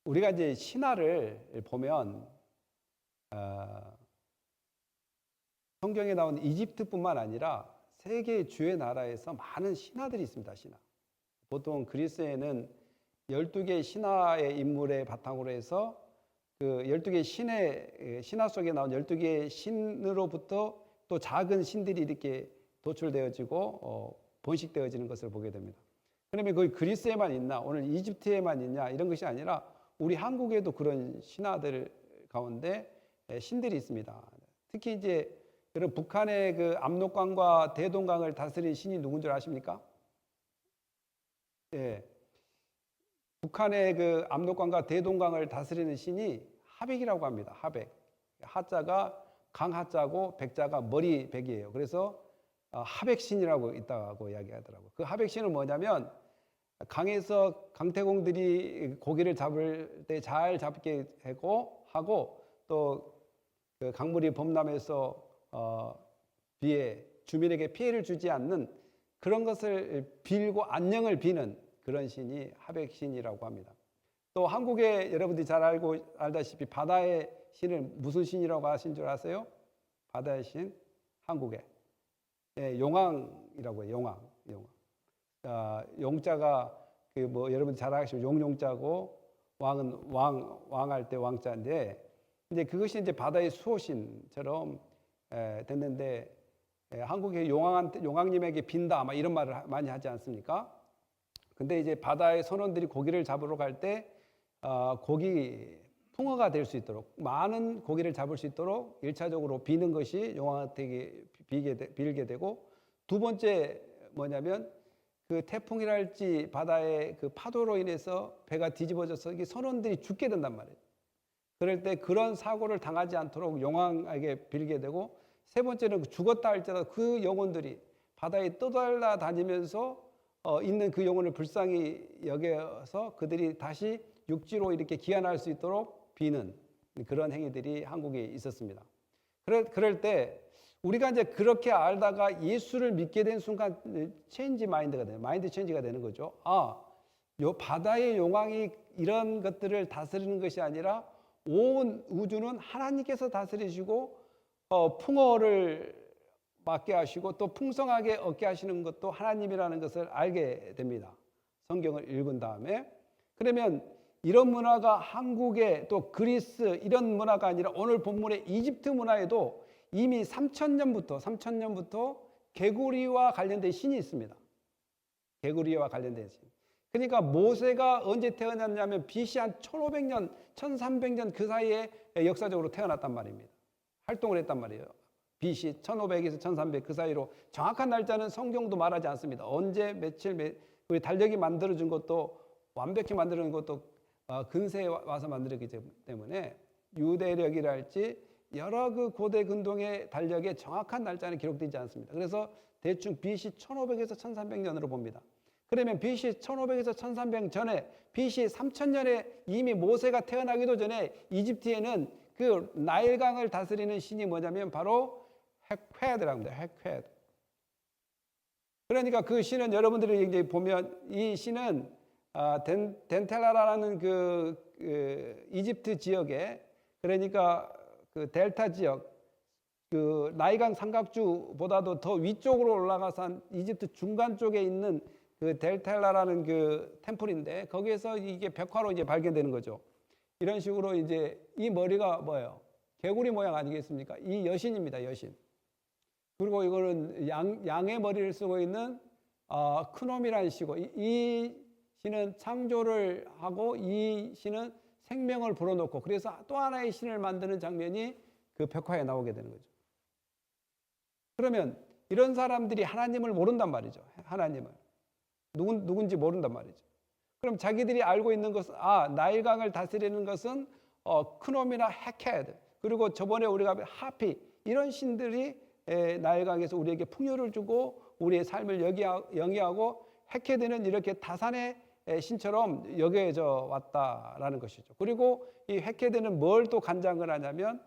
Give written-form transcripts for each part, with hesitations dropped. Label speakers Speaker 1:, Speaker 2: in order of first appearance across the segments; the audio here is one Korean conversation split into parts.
Speaker 1: 우리가 이제 신화를 보면 성경에 나온 이집트뿐만 아니라 세계 주의 나라에서 많은 신화들이 있습니다. 신화. 보통 그리스에는 12개의 신화의 인물의 바탕으로 해서 그 12개의 신화 속에 나온 12개의 신으로부터 또 작은 신들이 이렇게 도출되어지고 번식되어지는 것을 보게 됩니다. 그러면 거기 그리스에만 있나, 오늘 이집트에만 있냐, 이런 것이 아니라 우리 한국에도 그런 신화들 가운데 신들이 있습니다. 특히 이제 여러분 북한의 그 압록강과 대동강을 다스린 신이 누군 줄 아십니까? 예. 북한의 그 압록강과 대동강을 다스리는 신이 하백이라고 합니다. 하백. 하자가 강하자고 백자가 머리 백이에요. 그래서 하백신이라고 있다고 이야기하더라고요. 그 하백신은 뭐냐면 강에서 강태공들이 고기를 잡을 때 잘 잡게 하고 또 그 강물이 범람해서 주민에게 피해를 주지 않는 그런 것을 빌고 안녕을 비는 그런 신이 하백신이라고 합니다. 또 한국에 여러분들이 잘 알다시피 바다의 신을 무슨 신이라고 하신 줄 아세요? 바다의 신 한국에 용왕이라고 해요. 용왕. 용자가 그 뭐 여러분 잘 아시죠? 용자고 왕은 왕할 때 왕자인데 이제 그것이 이제 바다의 수호신처럼 됐는데 한국의 용왕님에게 빈다 막 이런 말을 많이 하지 않습니까? 근데 이제 바다의 선원들이 고기를 잡으러 갈 때 고기 풍어가 될 수 있도록 많은 고기를 잡을 수 있도록 1차적으로 비는 것이 용왕한테 빌게 되고 두 번째 뭐냐면 그 태풍이랄지 바다의 그 파도로 인해서 배가 뒤집어져서 이게 선원들이 죽게 된단 말이에요. 그럴 때 그런 사고를 당하지 않도록 용왕에게 빌게 되고 세 번째는 죽었다 할지라도 그 영혼들이 바다에 떠돌아 다니면서 있는 그 영혼을 불쌍히 여겨서 그들이 다시 육지로 이렇게 귀환할 수 있도록 비는 그런 행위들이 한국에 있었습니다. 그럴 때 우리가 이제 그렇게 알다가 예수를 믿게 된 순간 체인지 마인드가 되는 마인드 체인지가 되는 거죠. 요 바다의 용왕이 이런 것들을 다스리는 것이 아니라 온 우주는 하나님께서 다스리시고 풍어를 맞게 하시고 또 풍성하게 얻게 하시는 것도 하나님이라는 것을 알게 됩니다. 성경을 읽은 다음에. 그러면 이런 문화가 한국에 또 그리스 이런 문화가 아니라 오늘 본문의 이집트 문화에도 이미 3000년부터 개구리와 관련된 신이 있습니다. 개구리와 관련된 신. 그러니까 모세가 언제 태어났냐면 BC 한 1500년, 1300년 그 사이에 역사적으로 태어났단 말입니다. 활동을 했단 말이에요. BC 1500에서 1300 그 사이로 정확한 날짜는 성경도 말하지 않습니다. 언제 며칠 우리 달력이 만들어진 것도 완벽히 만들어진 것도 근세에 와서 만들었기 때문에 유대력이랄지 여러 그 고대 근동의 달력에 정확한 날짜는 기록되지 않습니다. 그래서 대충 BC 1500에서 1300년으로 봅니다. 그러면 BC 1500에서 1300 전에 BC 3000년에 이미 모세가 태어나기도 전에 이집트에는 그 나일강을 다스리는 신이 뭐냐면 바로 헷회드라고 합니다. 헷회드. 그러니까 그 신은 여러분들이 이제 보면 이 신은 덴텔라라는 그 이집트 지역에 그러니까 그 델타 지역 그 나일강 삼각주보다도 더 위쪽으로 올라가서 한 이집트 중간 쪽에 있는 그 델텔라라는 그 템플인데 거기에서 이게 벽화로 이제 발견되는 거죠. 이런 식으로 이제 이 머리가 뭐예요? 개구리 모양 아니겠습니까? 이 여신입니다, 여신. 그리고 이거는 양의 머리를 쓰고 있는 크놈이라는 시고 이 신은 창조를 하고 이 신은 생명을 불어넣고 그래서 또 하나의 신을 만드는 장면이 그 벽화에 나오게 되는 거죠. 그러면 이런 사람들이 하나님을 모른단 말이죠. 하나님을. 누군지 모른단 말이죠. 그럼 자기들이 알고 있는 것은 나일강을 다스리는 것은 크놈이나 헤케드 그리고 저번에 우리가 하피 이런 신들이 나일강에서 우리에게 풍요를 주고 우리의 삶을 영위하고 헤케드는 이렇게 다산의 신처럼 여겨져 왔다라는 것이죠. 그리고 이 헤케드는 뭘 또 관장을 하냐면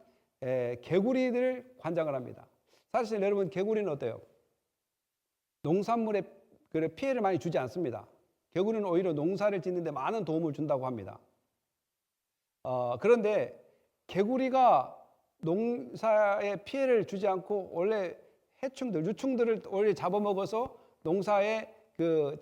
Speaker 1: 개구리를 관장을 합니다. 사실 여러분 개구리는 어때요? 농산물에 피해를 많이 주지 않습니다. 개구리는 오히려 농사를 짓는 데 많은 도움을 준다고 합니다. 그런데 개구리가 농사에 피해를 주지 않고 원래 해충들, 유충들을 원래 잡아먹어서 농사에 그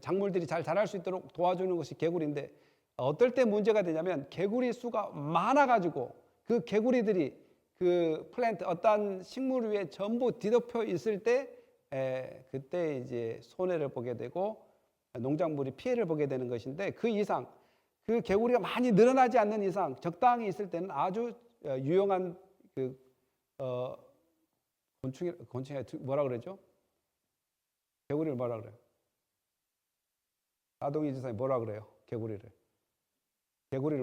Speaker 1: 작물들이 잘 자랄 수 있도록 도와주는 것이 개구리인데 어떨 때 문제가 되냐면 개구리 수가 많아가지고 그 개구리들이 그 플랜트 어떤 식물 위에 전부 뒤덮여 있을 때 그때 이제 손해를 보게 되고 농작물이 피해를 보게 되는 것인데 그 이상 그 개구리가 많이 늘어나지 않는 이상 적당히 있을 때는 아주 유용한 그 곤충이 뭐라 그러죠? 개구리를 뭐라 그래요? 나동희 지사님 뭐라 그래요? 개구리를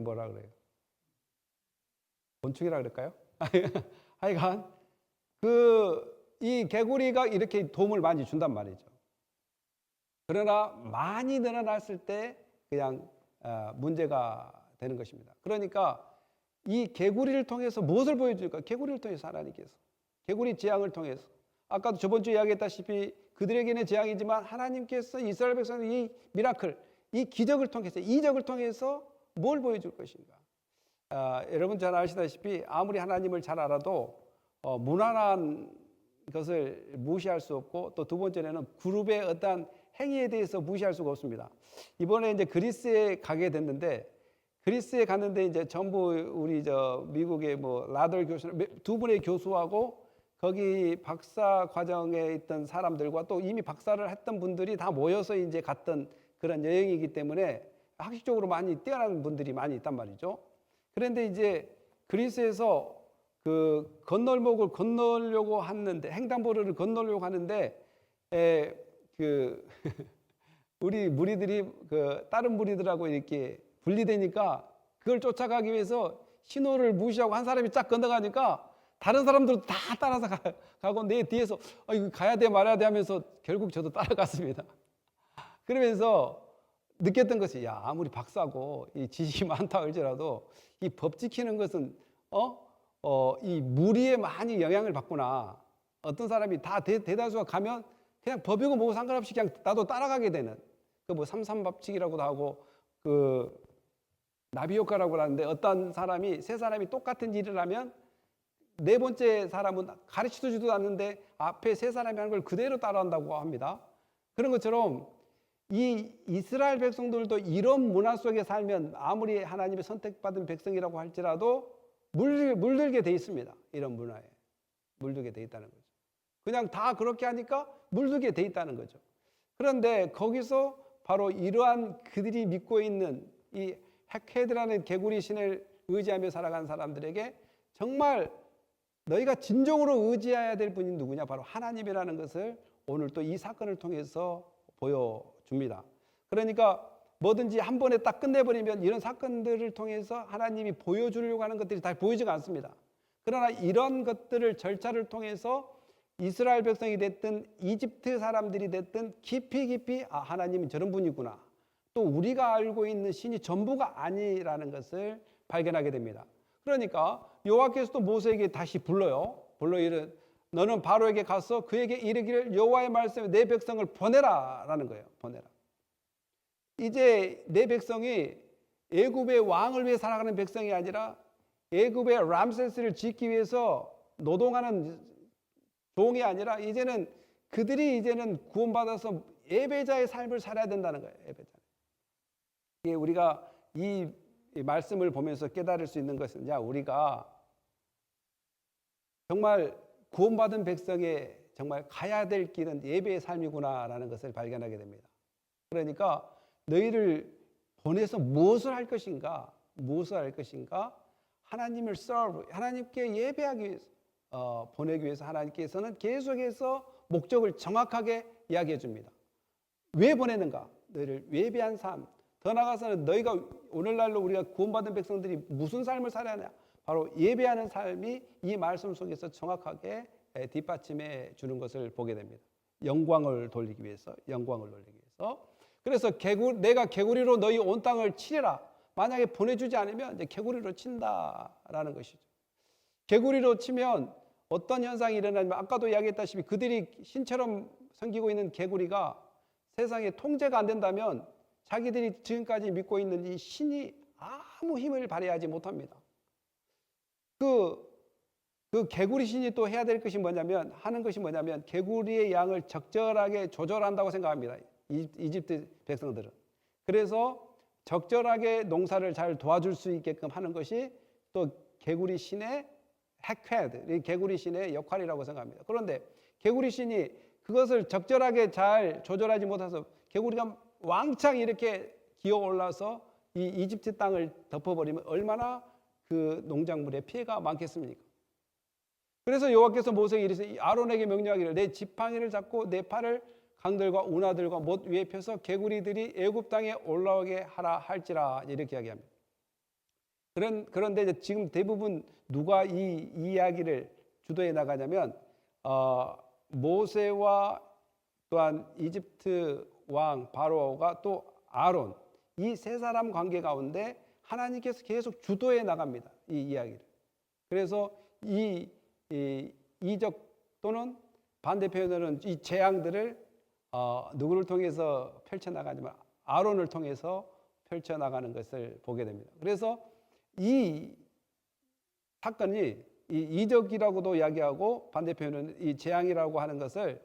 Speaker 1: 뭐라 그래요? 곤충이라 그럴까요? 하여간 이 개구리가 이렇게 도움을 많이 준단 말이죠. 그러나 많이 늘어났을 때 그냥 문제가 되는 것입니다. 그러니까 이 개구리를 통해서 무엇을 보여줄까? 개구리를 통해서 하나님께서 개구리 재앙을 통해서 아까도 저번 주에 이야기했다시피 그들에게는 재앙이지만 하나님께서 이스라엘 백성의 이 미라클, 이 기적을 통해서 이적을 통해서 뭘 보여줄 것인가? 여러분 잘 아시다시피 아무리 하나님을 잘 알아도 무난한 것을 무시할 수 없고 또 두 번째는 그룹의 어떠한 행위에 대해서 무시할 수가 없습니다. 이번에 이제 그리스에 가게 됐는데 그리스에 갔는데 이제 전부 우리 미국의 라덜 교수 두 분의 교수하고 거기 박사 과정에 있던 사람들과 또 이미 박사를 했던 분들이 다 모여서 이제 갔던 그런 여행이기 때문에 학식적으로 많이 뛰어난 분들이 많이 있단 말이죠. 그런데 이제 그리스에서 그 건널목을 건너려고 하는데 횡단보도를 건너려고 하는데 우리 무리들이 다른 무리들하고 이렇게 분리되니까 그걸 쫓아가기 위해서 신호를 무시하고 한 사람이 쫙 건너가니까 다른 사람들도 다 따라서 가고 내 뒤에서 이거 가야 돼 말아야 돼 하면서 결국 저도 따라갔습니다. 그러면서 느꼈던 것이 아무리 박사고 이 지식이 많다 할지라도 이 법 지키는 것은 이 무리에 많이 영향을 받구나. 어떤 사람이 다 대다수가 가면 그냥 법이고 뭐고 상관없이 그냥 나도 따라가게 되는 삼삼법칙이라고도 하고 나비 효과라고 하는데 어떤 사람이 세 사람이 똑같은 일을 하면 네 번째 사람은 가르치지도 않는데 앞에 세 사람이 하는 걸 그대로 따라한다고 합니다. 그런 것처럼 이 이스라엘 백성들도 이런 문화 속에 살면 아무리 하나님의 선택받은 백성이라고 할지라도 물들게 돼 있습니다. 이런 문화에 물들게 돼 있다는 거죠. 그냥 다 그렇게 하니까 물들게 돼 있다는 거죠. 그런데 거기서 바로 이러한 그들이 믿고 있는 이 헤케드라는 개구리 신을 의지하며 살아가는 사람들에게 정말 너희가 진정으로 의지해야 될 분이 누구냐? 바로 하나님이라는 것을 오늘 또 이 사건을 통해서 보여줍니다. 그러니까 뭐든지 한 번에 딱 끝내버리면 이런 사건들을 통해서 하나님이 보여주려고 하는 것들이 다 보이지가 않습니다. 그러나 이런 것들을 절차를 통해서 이스라엘 백성이 됐든 이집트 사람들이 됐든 깊이 하나님은 저런 분이구나. 또 우리가 알고 있는 신이 전부가 아니라는 것을 발견하게 됩니다. 그러니까 여호와께서도 모세에게 다시 불러요. 너는 바로에게 가서 그에게 이르기를 여호와의 말씀에 내 백성을 보내라라는 거예요. 보내라. 이제 내 백성이 애굽의 왕을 위해 살아가는 백성이 아니라 애굽의 람세스를 짓기 위해서 노동하는 종이 아니라 그들이 구원받아서 예배자의 삶을 살아야 된다는 거예요. 예배자. 이게 우리가 이 말씀을 보면서 깨달을 수 있는 것은 우리가 정말 구원받은 백성의 정말 가야 될 길은 예배의 삶이구나라는 것을 발견하게 됩니다. 그러니까 너희를 보내서 무엇을 할 것인가? 하나님을 하나님께 예배하기 위해서 보내기 위해서 하나님께서는 계속해서 목적을 정확하게 이야기해 줍니다. 왜 보내는가? 너희를 예배한 삶. 더 나아가서는 너희가 오늘날로 우리가 구원받은 백성들이 무슨 삶을 살아야 하냐? 바로 예배하는 삶이 이 말씀 속에서 정확하게 뒷받침해 주는 것을 보게 됩니다. 영광을 돌리기 위해서. 그래서 내가 개구리로 너희 온 땅을 치리라. 만약에 보내주지 않으면 이제 개구리로 친다라는 것이죠. 개구리로 치면 어떤 현상이 일어나냐면 아까도 이야기했다시피 그들이 신처럼 섬기고 있는 개구리가 세상에 통제가 안 된다면 자기들이 지금까지 믿고 있는 이 신이 아무 힘을 발휘하지 못합니다. 그 개구리 신이 또 해야 될 것이 뭐냐면, 하는 것이 뭐냐면, 개구리의 양을 적절하게 조절한다고 생각합니다. 이집트 백성들은. 그래서 적절하게 농사를 잘 도와줄 수 있게끔 하는 것이 또 개구리 신의 헤퀘드, 개구리 신의 역할이라고 생각합니다. 그런데 개구리 신이 그것을 적절하게 잘 조절하지 못해서 개구리가 왕창 이렇게 기어 올라서 이 이집트 땅을 덮어버리면 얼마나 그 농작물에 피해가 많겠습니까? 그래서 여호와께서 모세에게 이르시되 아론에게 명령하기를 내 지팡이를 잡고 내 팔을 강들과 운하들과 못 위에 펴서 개구리들이 애굽 땅에 올라오게 하라 할지라, 이렇게 이야기합니다. 그런데 이제 지금 대부분 누가 이 이야기를 주도해 나가냐면 모세와 또한 이집트 왕 바로가 또 아론, 이 세 사람 관계 가운데 하나님께서 계속 주도해 나갑니다. 이 이야기를. 그래서 이 이적 또는 반대편으로는 이 재앙들을 누구를 통해서 펼쳐나가냐면 아론을 통해서 펼쳐나가는 것을 보게 됩니다. 그래서 이 사건이 이 이적이라고도 이야기하고 반대편은 이 재앙이라고 하는 것을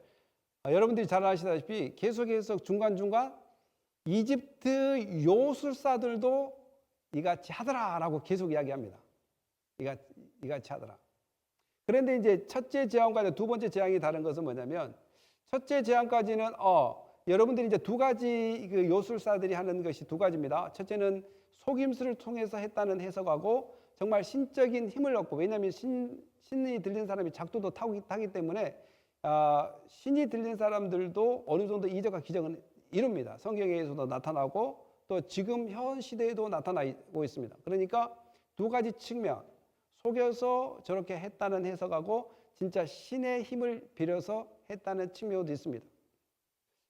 Speaker 1: 여러분들이 잘 아시다시피 계속해서 중간중간 이집트 요술사들도 이같이 하더라라고 계속 이야기합니다. 이같이 하더라. 그런데 이제 첫째 재앙과 두 번째 재앙이 다른 것은 뭐냐면, 첫째 재앙까지는 여러분들이 이제 두 가지 그 요술사들이 하는 것이 두 가지입니다. 첫째는 속임수를 통해서 했다는 해석하고 정말 신적인 힘을 얻고, 왜냐하면 신이 들린 사람이 작두도 타기 때문에 신이 들린 사람들도 어느 정도 이적과 기적은 이룹니다. 성경에서도 나타나고 또 지금 현 시대에도 나타나고 있습니다. 그러니까 두 가지 측면, 속여서 저렇게 했다는 해석하고 진짜 신의 힘을 빌어서 했다는 측면도 있습니다.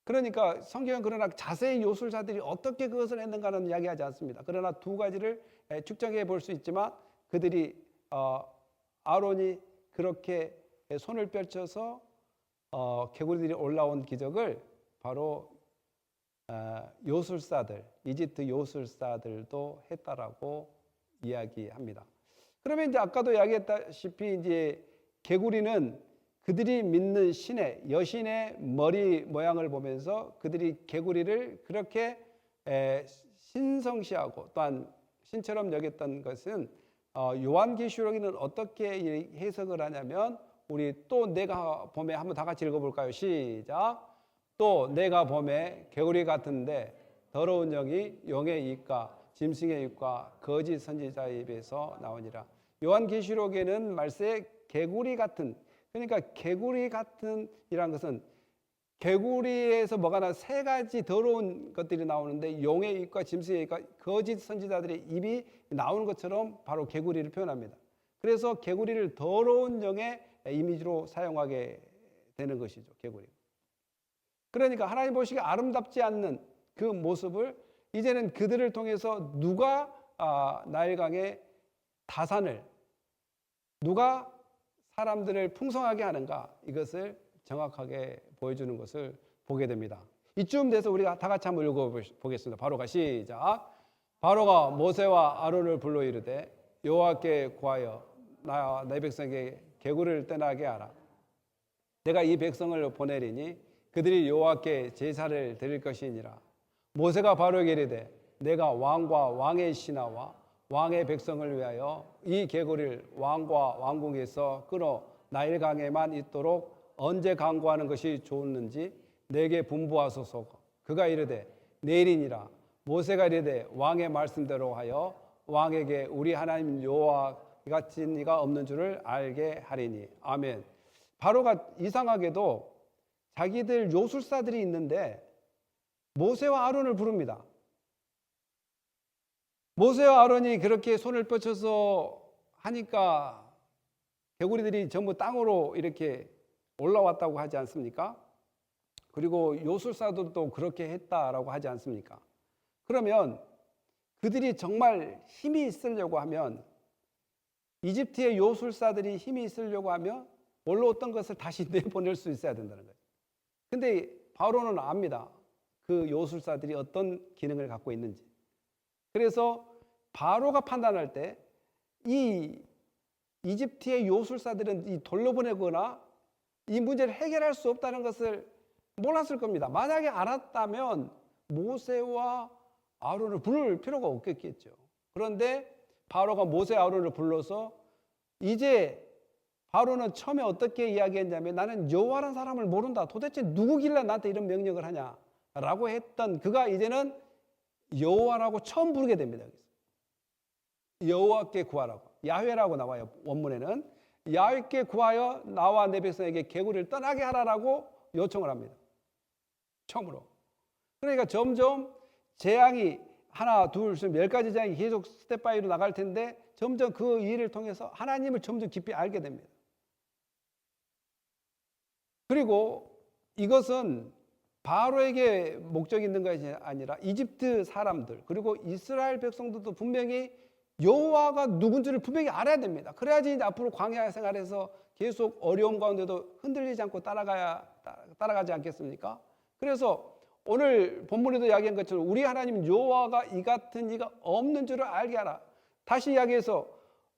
Speaker 1: 그러니까 성경은 그러나 자세히 요술사들이 어떻게 그것을 했는가는 이야기하지 않습니다. 그러나 두 가지를 측정해 볼 수 있지만 그들이 아론이 그렇게 손을 펼쳐서 개구리들이 올라온 기적을 바로 요술사들, 이집트 요술사들도 했다라고 이야기합니다. 그러면 이제 아까도 이야기했다시피 이제 개구리는 그들이 믿는 신의 여신의 머리 모양을 보면서 그들이 개구리를 그렇게 신성시하고 또한 신처럼 여겼던 것은 요한계시록에는 어떻게 해석을 하냐면, 우리 또 내가 봄에 한번 다 같이 읽어볼까요? 시작. 또 내가 봄에 개구리 같은데 더러운 영이 용의 입과 짐승의 입과 거짓 선지자의 입에서 나오니라. 요한계시록에는 말세 개구리 같은, 그러니까 개구리 같은 이란 것은 개구리에서 뭐가 나 세 가지 더러운 것들이 나오는데 용의 입과 짐승의 입과 거짓 선지자들의 입이 나오는 것처럼 바로 개구리를 표현합니다. 그래서 개구리를 더러운 영의 이미지로 사용하게 되는 것이죠, 개구리. 그러니까 하나님 보시기에 아름답지 않는 그 모습을 이제는 그들을 통해서 누가 나일강의 다산을, 누가 사람들을 풍성하게 하는가, 이것을 정확하게 보여주는 것을 보게 됩니다. 이쯤 돼서 우리가 다 같이 한번 읽어보겠습니다. 바로가 시작. 바로가 모세와 아론을 불러 이르되 여호와께 구하여 나와 내 백성에게 개구리를 떠나게 하라. 내가 이 백성을 보내리니 그들이 여호와께 제사를 드릴 것이니라. 모세가 바로에게 이르되 내가 왕과 왕의 신하와 왕의 백성을 위하여 이 개구리를 왕과 왕궁에서 끌어 나일강에만 있도록 언제 강구하는 것이 좋은지 내게 분부하소서. 그가 이르되 내일이니라. 모세가 이르되 왕의 말씀대로 하여 왕에게 우리 하나님 여호와 같은 이가 없는 줄을 알게 하리니. 아멘. 바로가 이상하게도 자기들 요술사들이 있는데 모세와 아론을 부릅니다. 모세와 아론이 그렇게 손을 뻗쳐서 하니까 개구리들이 전부 땅으로 이렇게 올라왔다고 하지 않습니까? 그리고 요술사들도 그렇게 했다라고 하지 않습니까? 그러면 그들이 정말 힘이 있으려고 하면, 이집트의 요술사들이 힘이 있으려고 하면 올라왔던 것을 다시 내보낼 수 있어야 된다는 거예요. 근데 바로는 압니다. 그 요술사들이 어떤 기능을 갖고 있는지. 그래서 바로가 판단할 때 이 이집트의 요술사들은 이 돌로 보내거나 이 문제를 해결할 수 없다는 것을 몰랐을 겁니다. 만약에 알았다면 모세와 아론을 부를 필요가 없겠죠. 그런데 바로가 모세 아론을 불러서 이제 바로는 처음에 어떻게 이야기했냐면 나는 여호와라는 사람을 모른다. 도대체 누구길래 나한테 이런 명령을 하냐라고 했던 그가 이제는 여호와라고 처음 부르게 됩니다. 여호와께 구하라고. 야훼라고 나와요. 원문에는. 야훼께 구하여 나와 내 백성에게 개구리를 떠나게 하라라고 요청을 합니다. 처음으로. 그러니까 점점 재앙이 하나, 둘, 셋, 10가지 재앙이 계속 스텝 바이로 나갈 텐데 점점 그 일을 통해서 하나님을 점점 깊이 알게 됩니다. 그리고 이것은 바로에게 목적이 있는 것이 아니라 이집트 사람들 그리고 이스라엘 백성들도 분명히 여호와가 누군지를 분명히 알아야 됩니다. 그래야지 이제 앞으로 광야 생활에서 계속 어려움 가운데도 흔들리지 않고 따라가지 않겠습니까? 그래서 오늘 본문에도 이야기한 것처럼 우리 하나님 여호와가 이 같은 이가 없는 줄을 알게 하라. 다시 이야기해서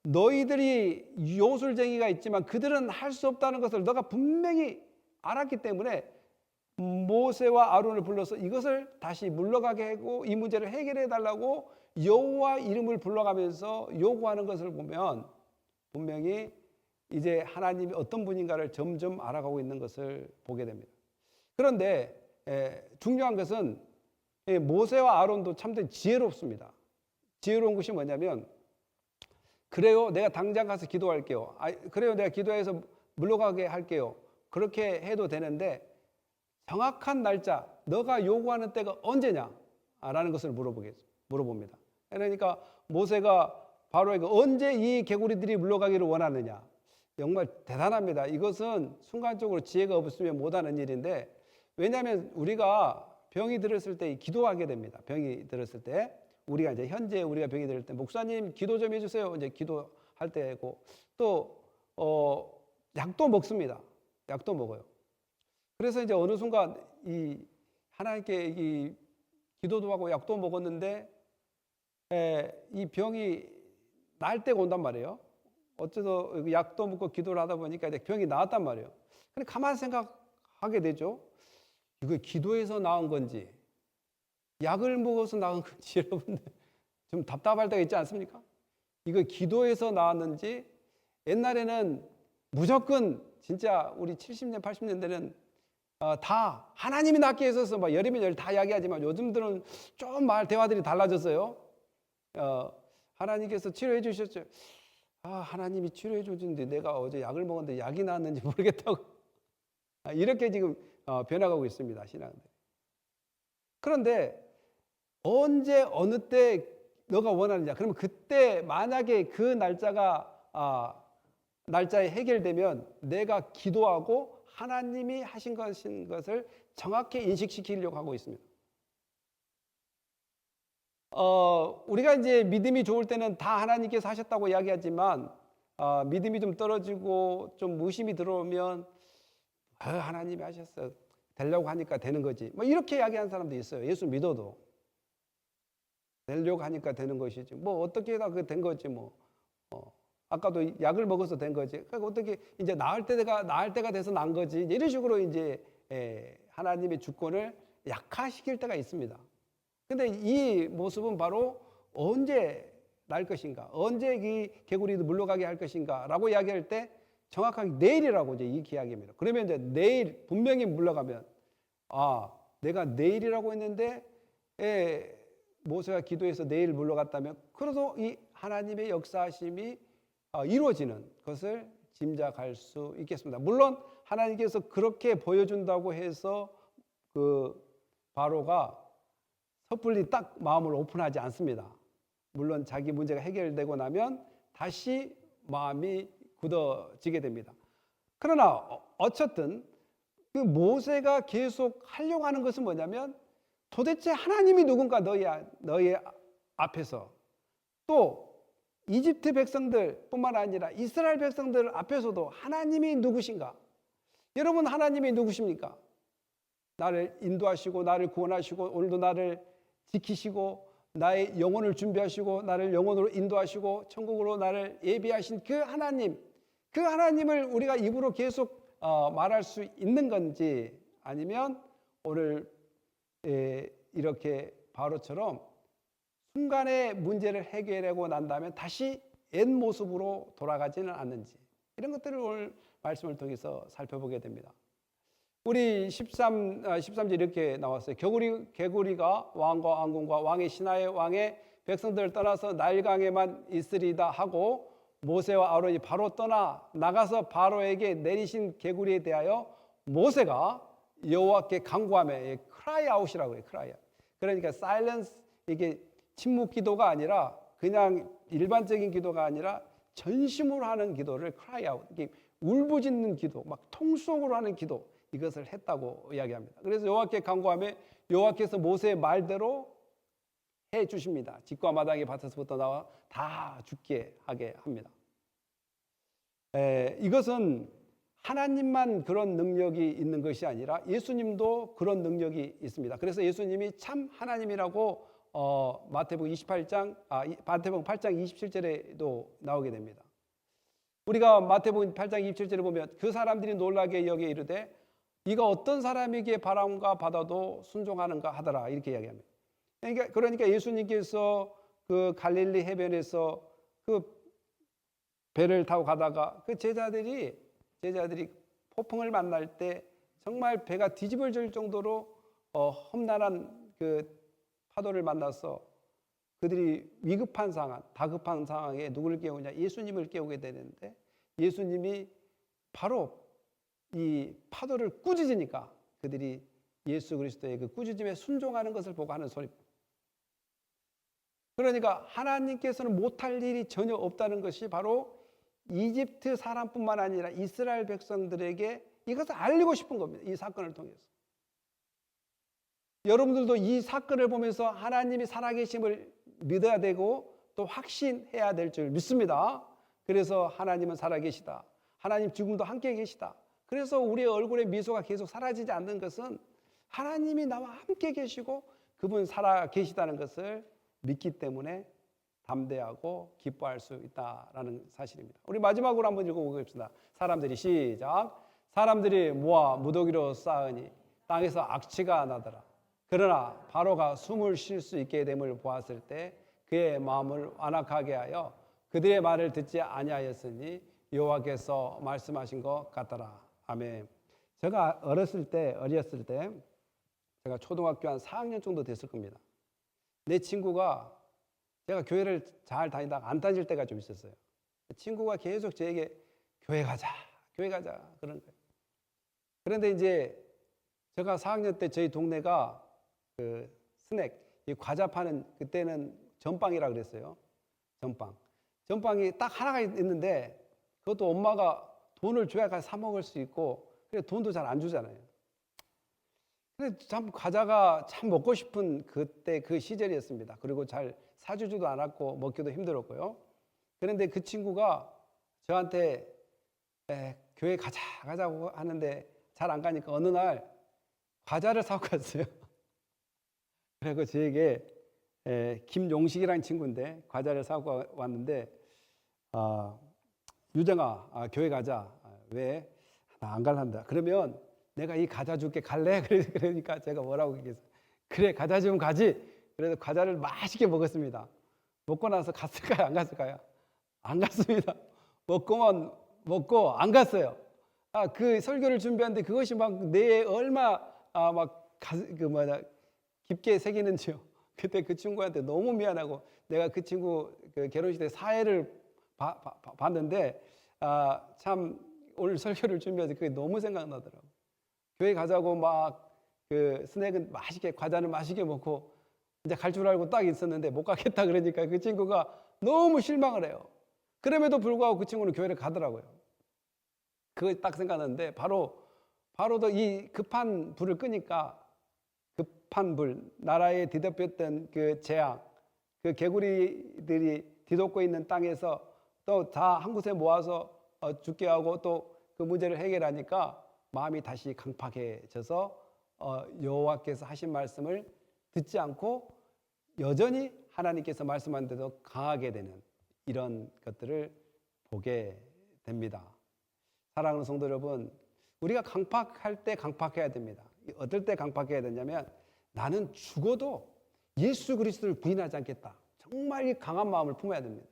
Speaker 1: 너희들이 요술쟁이가 있지만 그들은 할 수 없다는 것을 너가 분명히 알았기 때문에 모세와 아론을 불러서 이것을 다시 물러가게 하고 이 문제를 해결해 달라고 여호와 이름을 불러가면서 요구하는 것을 보면 분명히 이제 하나님이 어떤 분인가를 점점 알아가고 있는 것을 보게 됩니다. 그런데 중요한 것은 모세와 아론도 참된 지혜롭습니다. 지혜로운 것이 뭐냐면 그래요, 내가 당장 가서 기도할게요. 그래요, 내가 기도해서 물러가게 할게요. 그렇게 해도 되는데 정확한 날짜, 너가 요구하는 때가 언제냐? 라는 것을 물어봅니다. 그러니까 모세가 바로에게 언제 이 개구리들이 물러가기를 원하느냐? 정말 대단합니다. 이것은 순간적으로 지혜가 없으면 못하는 일인데 왜냐하면 우리가 병이 들었을 때 기도하게 됩니다. 병이 들었을 때 우리가 이제 현재 우리가 병이 들을 때 목사님 기도 좀 해주세요. 이제 기도할 때고 또 약도 먹습니다. 약도 먹어요. 그래서 이제 어느 순간 이 하나님께 이 기도도 하고 약도 먹었는데 이 병이 나을 때가 온단 말이에요. 어째서 약도 먹고 기도를 하다 보니까 이제 병이 나았단 말이에요. 근데 가만 생각하게 되죠. 이거 기도해서 나은 건지 약을 먹어서 나은 건지 여러분들 좀 답답할 때가 있지 않습니까? 이거 기도해서 나았는지 옛날에는 무조건 진짜 우리 70년 80년대는 다 하나님이 낫게 해서 막 열이면 열 다 이야기하지만 요즘들은 좀 대화들이 달라졌어요. 하나님께서 치료해 주셨죠. 하나님이 치료해 주는데 내가 어제 약을 먹었는데 약이 나았는지 모르겠다고 이렇게 지금 변화가고 있습니다. 신앙들. 그런데 언제 어느 때 너가 원하느냐? 그러면 그때 만약에 그 날짜에 해결되면 내가 기도하고 하나님이 하신 것을 정확히 인식시키려고 하고 있습니다. 우리가 이제 믿음이 좋을 때는 다 하나님께서 하셨다고 이야기하지만 믿음이 좀 떨어지고 좀 무심이 들어오면 하나님이 하셨어. 되려고 하니까 되는 거지. 뭐 이렇게 이야기하는 사람도 있어요. 예수 믿어도. 되려고 하니까 되는 것이지. 뭐 어떻게 다 된 거지 뭐. 아까도 약을 먹어서 된 거지. 그러니까 어떻게 이제 나을 때가 돼서 난 거지. 이런 식으로 이제 하나님의 주권을 약화시킬 때가 있습니다. 근데 이 모습은 바로 언제 날 것인가, 언제 이 개구리도 물러가게 할 것인가라고 이야기할 때 정확하게 내일이라고 이제 이 이야기입니다. 그러면 이제 내일 분명히 물러가면 내가 내일이라고 했는데 모세가 기도해서 내일 물러갔다면 그래도 이 하나님의 역사하심이 이루어지는 것을 짐작할 수 있겠습니다. 물론 하나님께서 그렇게 보여준다고 해서 그 바로가 섣불리 딱 마음을 오픈하지 않습니다. 물론 자기 문제가 해결되고 나면 다시 마음이 굳어지게 됩니다. 그러나 어쨌든 그 모세가 계속 하려고 하는 것은 뭐냐면 도대체 하나님이 누군가 너희 앞에서 또 이집트 백성들뿐만 아니라 이스라엘 백성들 앞에서도 하나님이 누구신가? 여러분 하나님이 누구십니까? 나를 인도하시고 나를 구원하시고 오늘도 나를 지키시고 나의 영혼을 준비하시고 나를 영혼으로 인도하시고 천국으로 나를 예비하신 그 하나님, 그 하나님을 우리가 입으로 계속 말할 수 있는 건지, 아니면 오늘 이렇게 바로처럼 순간의 문제를 해결하고 난 다음에 다시 옛 모습으로 돌아가지는 않는지, 이런 것들을 오늘 말씀을 통해서 살펴보게 됩니다. 우리 13절 이렇게 나왔어요. 개구리가 왕과 왕궁과 왕의 신하의 왕의 백성들을 떠나서 나일강에만 있으리다 하고 모세와 아론이 바로 떠나 나가서 바로에게 내리신 개구리에 대하여 모세가 여호와께 간구하며, cry out이라고 해요. cry out. 그러니까 silence, 이게 침묵 기도가 아니라 그냥 일반적인 기도가 아니라 전심으로 하는 기도를 cry out, 이게 울부짖는 기도, 막 통속으로 하는 기도, 이것을 했다고 이야기합니다. 그래서 여호와께 간구하며 여호와께서 모세의 말대로 해 주십니다. 집과 마당의 밭에서부터 나와 다 죽게 하게 합니다. 이것은 하나님만 그런 능력이 있는 것이 아니라 예수님도 그런 능력이 있습니다. 그래서 예수님이 참 하나님이라고 마태복음 8장 27절에도 나오게 됩니다. 우리가 마태복음 8장 27절에 보면 그 사람들이 놀라게 여겨 이르되 이가 어떤 사람에게 바람과 바다도 순종하는가 하더라, 이렇게 이야기합니다. 그러니까 예수님께서 그 갈릴리 해변에서 그 배를 타고 가다가 그 제자들이 폭풍을 만날 때 정말 배가 뒤집어질 정도로 험난한 그 파도를 만나서 그들이 위급한 상황, 다급한 상황에 누구를 깨우냐? 예수님을 깨우게 되는데, 예수님이 바로 이 파도를 꾸짖으니까 그들이 예수 그리스도의 그 꾸짖음에 순종하는 것을 보고 하는 소리입니다. 그러니까 하나님께서는 못할 일이 전혀 없다는 것이 바로 이집트 사람뿐만 아니라 이스라엘 백성들에게 이것을 알리고 싶은 겁니다. 이 사건을 통해서. 여러분들도 이 사건을 보면서 하나님이 살아계심을 믿어야 되고 또 확신해야 될 줄 믿습니다. 그래서 하나님은 살아계시다. 하나님 지금도 함께 계시다. 그래서 우리의 얼굴에 미소가 계속 사라지지 않는 것은 하나님이 나와 함께 계시고 그분 살아계시다는 것을 믿기 때문에 담대하고 기뻐할 수 있다라는 사실입니다. 우리 마지막으로 한번 읽어보겠습니다. 사람들이 시작. 사람들이 모아 무더기로 쌓으니 땅에서 악취가 나더라. 그러나 바로가 숨을 쉴 수 있게 됨을 보았을 때 그의 마음을 완악하게 하여 그들의 말을 듣지 아니하였으니 여호와께서 말씀하신 것 같더라. 아멘. 제가 어렸을 때 제가 초등학교 한 4학년 정도 됐을 겁니다. 내 친구가, 제가 교회를 잘 다니다가 안 다닐 때가 좀 있었어요. 친구가 계속 저에게 교회 가자 그런 거예요. 그런데 이제 제가 4학년 때 저희 동네가 그 스낵, 이 과자 파는, 그때는 전빵이라 그랬어요. 전빵이 딱 하나가 있는데 그것도 엄마가 돈을 줘야 사 먹을 수 있고, 그래 돈도 잘 안 주잖아요. 근데 참 과자가 참 먹고 싶은 그때 그 시절이었습니다. 그리고 잘 사주지도 않았고 먹기도 힘들었고요. 그런데 그 친구가 저한테 교회 가자고 하는데 잘 안 가니까 어느 날 과자를 사고 갔어요. 그리고 저에게 김용식이라는 친구인데 과자를 사고 왔는데, 유정아, 교회 가자. 왜? 나 안 갈란다. 그러면 내가 이 과자 줄게, 갈래? 그러니까 제가 뭐라고 얘기했어요. 그래, 과자 주면 가지. 그래서 과자를 맛있게 먹었습니다. 먹고 나서 갔을까요? 안 갔을까요? 안 갔습니다. 먹고 안 갔어요. 그 설교를 준비하는데 그것이 막 뇌에 얼마 깊게 새기는지요. 그때 그 친구한테 너무 미안하고, 내가 그 친구 그 결혼식 때 사회를 봤는데 참 오늘 설교를 준비해서 그게 너무 생각나더라고. 교회 가자고 막 그 스낵은 맛있게, 과자는 맛있게 먹고 이제 갈 줄 알고 딱 있었는데 못 가겠다 그러니까 그 친구가 너무 실망을 해요. 그럼에도 불구하고 그 친구는 교회를 가더라고요. 그거 딱 생각났는데 바로 이 급한 불을 끄니까, 급한 불, 나라에 뒤덮였던 그 재앙, 그 개구리들이 뒤덮고 있는 땅에서 또 다 한 곳에 모아서 죽게 하고 또 그 문제를 해결하니까 마음이 다시 강팍해져서 여호와께서 하신 말씀을 듣지 않고 여전히 하나님께서 말씀한 대로 강하게 되는 이런 것들을 보게 됩니다. 사랑하는 성도 여러분, 우리가 강팍할 때 강팍해야 됩니다. 어떨 때 강팍해야 되냐면 나는 죽어도 예수 그리스도를 부인하지 않겠다. 정말 이 강한 마음을 품어야 됩니다.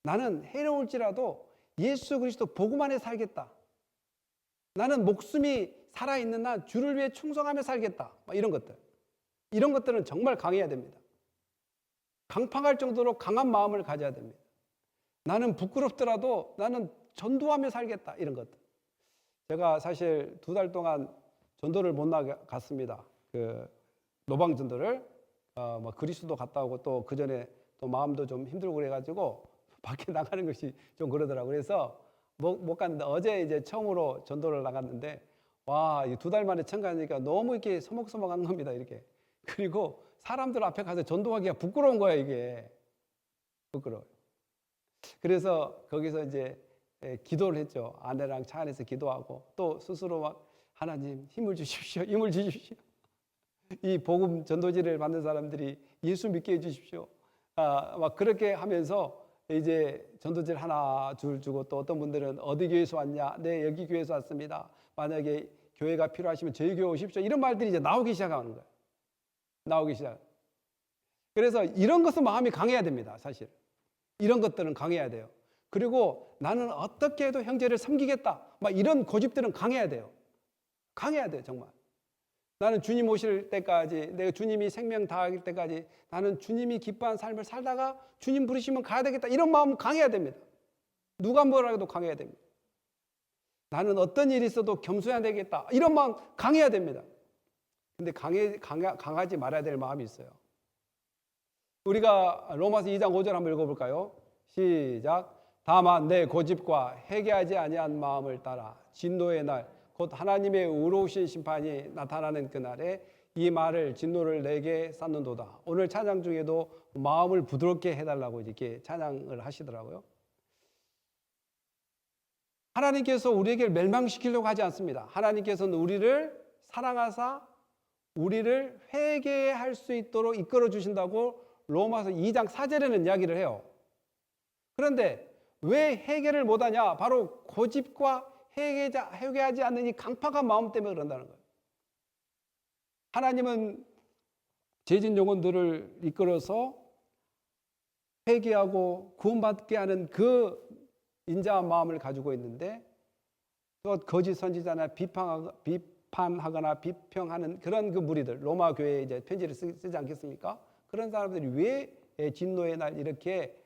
Speaker 1: 나는 해로울지라도 예수 그리스도 복음 안에 살겠다. 나는 목숨이 살아있는 한 주를 위해 충성하며 살겠다. 이런 것들. 이런 것들은 정말 강해야 됩니다. 강팍할 정도로 강한 마음을 가져야 됩니다. 나는 부끄럽더라도 나는 전도하며 살겠다. 이런 것들. 제가 사실 2달 동안 전도를 못 나갔습니다. 그 노방 전도를 그리스도 갔다 오고 또 그 전에 또 마음도 좀 힘들고 그래가지고 밖에 나가는 것이 좀 그러더라고요. 그래서 못 갔는데 어제 이제 처음으로 전도를 나갔는데 와, 2달 만에 처음 가니까 너무 이렇게 서먹서먹한 겁니다. 이렇게. 그리고 사람들 앞에 가서 전도하기가 부끄러운 거야, 이게. 부끄러워요. 그래서 거기서 이제 기도를 했죠. 아내랑 차 안에서 기도하고 또 스스로 막 하나님 힘을 주십시오. 힘을 주십시오. 이 복음 전도지를 받는 사람들이 예수 믿게 해주십시오. 막 그렇게 하면서 이제 전도지를 하나 주고 또 어떤 분들은 어디 교회에서 왔냐? 네, 여기 교회에서 왔습니다. 만약에 교회가 필요하시면 저희 교회 오십시오. 이런 말들이 이제 나오기 시작하는 거예요. 나오기 시작. 그래서 이런 것은 마음이 강해야 됩니다. 사실. 이런 것들은 강해야 돼요. 그리고 나는 어떻게 해도 형제를 섬기겠다. 막 이런 고집들은 강해야 돼요. 강해야 돼요, 정말. 나는 주님 오실 때까지, 내가 주님이 생명 다할 때까지 나는 주님이 기뻐하는 삶을 살다가 주님 부르시면 가야 되겠다. 이런 마음은 강해야 됩니다. 누가 뭐라 해도 강해야 됩니다. 나는 어떤 일이 있어도 겸손해야 되겠다. 이런 마음 강해야 됩니다. 근데 강하지 말아야 될 마음이 있어요. 우리가 로마서 2장 5절 한번 읽어볼까요? 시작. 다만 내 고집과 회개하지 아니한 마음을 따라 진노의 날 곧 하나님의 의로우신 심판이 나타나는 그날에 이 말을 진노를 내게 쌓는도다. 오늘 찬양 중에도 마음을 부드럽게 해달라고 이렇게 찬양을 하시더라고요. 하나님께서 우리에게 멸망시키려고 하지 않습니다. 하나님께서는 우리를 사랑하사 우리를 회개할 수 있도록 이끌어 주신다고 로마서 2장 4절에는 이야기를 해요. 그런데 왜 회개를 못하냐? 바로 고집과 회개하지 않는 이 강팍한 마음 때문에 그런다는 거예요. 하나님은 죄진 영혼들을 이끌어서 회개하고 구원받게 하는 그 인자한 마음을 가지고 있는데 또 거짓 선지자나 비판하거나 비평하는 그런 그 무리들, 로마 교회에 이제 편지를 쓰지 않겠습니까? 그런 사람들이 왜 진노의 날 이렇게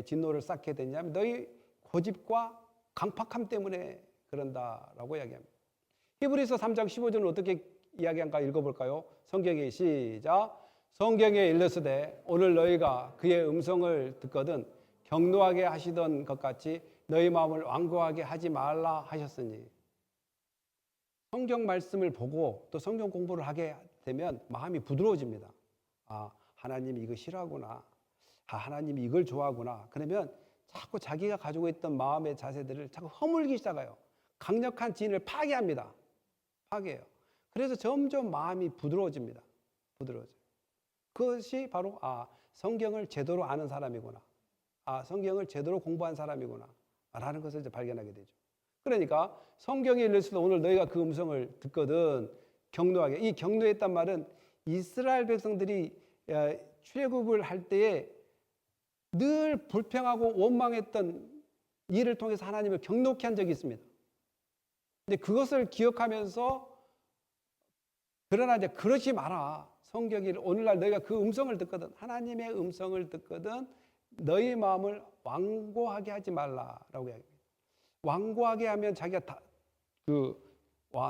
Speaker 1: 진노를 쌓게 됐냐면 너희 고집과 강팍함 때문에 그런다라고 이야기합니다. 히브리서 3장 15절은 어떻게 이야기한가 읽어볼까요? 성경에 시작. 성경에 일렀으되 오늘 너희가 그의 음성을 듣거든 경노하게 하시던 것 같이 너희 마음을 완고하게 하지 말라 하셨으니. 성경 말씀을 보고 또 성경 공부를 하게 되면 마음이 부드러워집니다. 아, 하나님이 이거 싫어하구나. 아, 하나님이 이걸 좋아하구나. 그러면 자꾸 자기가 가지고 있던 마음의 자세들을 자꾸 허물기 시작해요. 강력한 진을 파괴합니다. 파괴해요. 그래서 점점 마음이 부드러워집니다. 부드러워져요. 그것이 바로 성경을 제대로 아는 사람이구나. 성경을 제대로 공부한 사람이구나. 라는 것을 이제 발견하게 되죠. 그러니까 성경에 일렀을 오늘 너희가 그 음성을 듣거든 경노하게. 이 경노했단 말은 이스라엘 백성들이 출애굽을 할 때에 늘 불평하고 원망했던 일을 통해서 하나님을 경노케 한 적이 있습니다. 근데 그것을 기억하면서 그러나 이제 그러지 마라. 성경이 오늘날 너희가 그 음성을 듣거든 하나님의 음성을 듣거든 너희 마음을 완고하게 하지 말라라고 이야기합니다. 완고하게 하면 자기가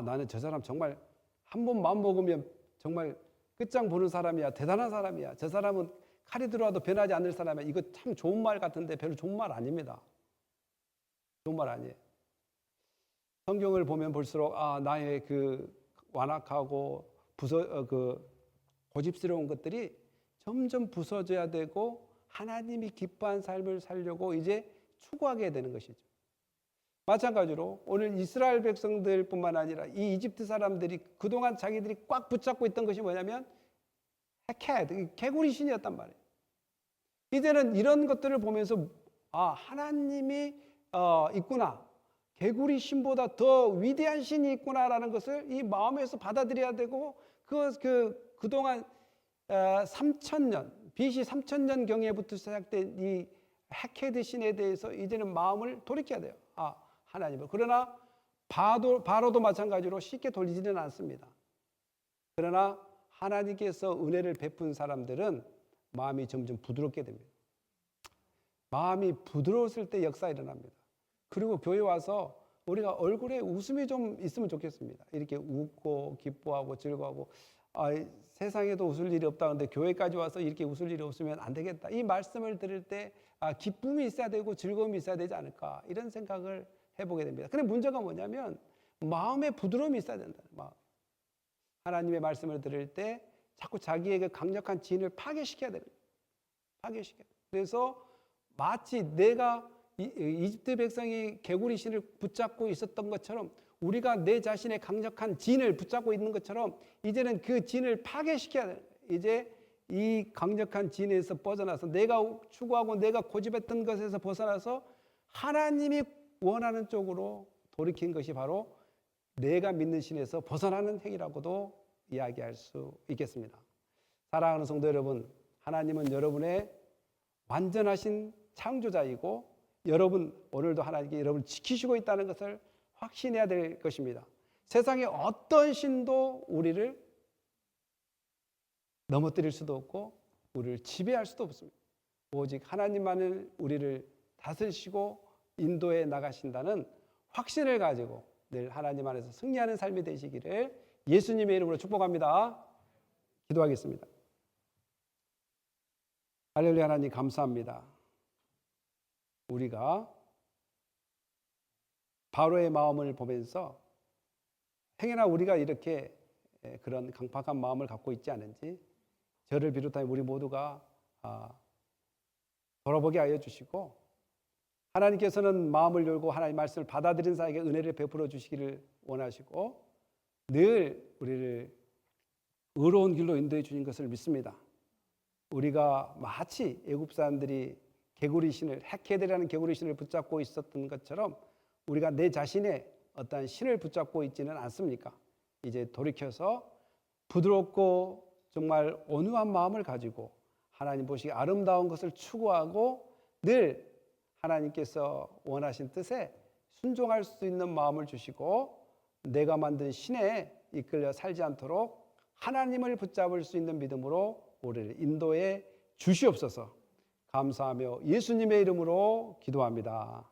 Speaker 1: 나는 저 사람 정말 한 번 마음 먹으면 정말 끝장 보는 사람이야. 대단한 사람이야. 저 사람은 칼이 들어와도 변하지 않을 사람이야. 이거 참 좋은 말 같은데 별로 좋은 말 아닙니다. 좋은 말 아니에요. 성경을 보면 볼수록 나의 그 완악하고 고집스러운 것들이 점점 부서져야 되고 하나님이 기뻐한 삶을 살려고 이제 추구하게 되는 것이죠. 마찬가지로 오늘 이스라엘 백성들뿐만 아니라 이 이집트 사람들이 그동안 자기들이 꽉 붙잡고 있던 것이 뭐냐면 헤켓, 개구리 신이었단 말이에요. 이제는 이런 것들을 보면서 하나님이 있구나, 개구리 신보다 더 위대한 신이 있구나라는 것을 이 마음에서 받아들여야 되고, 그동안 3,000년 BC 3,000년 경에부터 시작된 이 헤케드 신에 대해서 이제는 마음을 돌이켜야 돼요. 하나님을. 그러나 바로도 마찬가지로 쉽게 돌리지는 않습니다. 그러나 하나님께서 은혜를 베푼 사람들은 마음이 점점 부드럽게 됩니다. 마음이 부드러웠을 때 역사가 일어납니다. 그리고 교회 와서 우리가 얼굴에 웃음이 좀 있으면 좋겠습니다. 이렇게 웃고 기뻐하고 즐거워하고, 세상에도 웃을 일이 없다. 근데 교회까지 와서 이렇게 웃을 일이 없으면 안 되겠다. 이 말씀을 들을 때 기쁨이 있어야 되고 즐거움이 있어야 되지 않을까, 이런 생각을 해보게 됩니다. 근데 문제가 뭐냐면 마음에 부드러움이 있어야 된다. 하나님의 말씀을 들을 때 자꾸 자기에게 강력한 진을 파괴시켜야 되는 거예요. 파괴시켜야 돼요. 그래서 마치 내가 이집트 백성이 개구리 신을 붙잡고 있었던 것처럼, 우리가 내 자신의 강력한 진을 붙잡고 있는 것처럼 이제는 그 진을 파괴시켜야 돼요. 이제 이 강력한 진에서 벗어나서, 내가 추구하고 내가 고집했던 것에서 벗어나서 하나님이 원하는 쪽으로 돌이킨 것이 바로 내가 믿는 신에서 벗어나는 행위라고도 이야기할 수 있겠습니다. 사랑하는 성도 여러분, 하나님은 여러분의 완전하신 창조자이고, 여러분 오늘도 하나님께 여러분을 지키시고 있다는 것을 확신해야 될 것입니다. 세상에 어떤 신도 우리를 넘어뜨릴 수도 없고 우리를 지배할 수도 없습니다. 오직 하나님만을 우리를 다스리시고 인도해 나가신다는 확신을 가지고 늘 하나님 안에서 승리하는 삶이 되시기를 예수님의 이름으로 축복합니다. 기도하겠습니다. 할렐루야. 하나님 감사합니다. 우리가 바로의 마음을 보면서 행여나 우리가 이렇게 그런 강팍한 마음을 갖고 있지 않은지, 저를 비롯한 우리 모두가 돌아보게 하여 주시고, 하나님께서는 마음을 열고 하나님의 말씀을 받아들인 자에게 은혜를 베풀어 주시기를 원하시고, 늘 우리를 의로운 길로 인도해 주신 것을 믿습니다. 우리가 마치 애굽 사람들이 개구리 신을, 헤케드라는 개구리 신을 붙잡고 있었던 것처럼 우리가 내 자신의 어떠한 신을 붙잡고 있지는 않습니까? 이제 돌이켜서 부드럽고 정말 온유한 마음을 가지고 하나님 보시기 아름다운 것을 추구하고 늘 하나님께서 원하신 뜻에 순종할 수 있는 마음을 주시고, 내가 만든 신에 이끌려 살지 않도록 하나님을 붙잡을 수 있는 믿음으로 우리를 인도해 주시옵소서. 감사하며 예수님의 이름으로 기도합니다.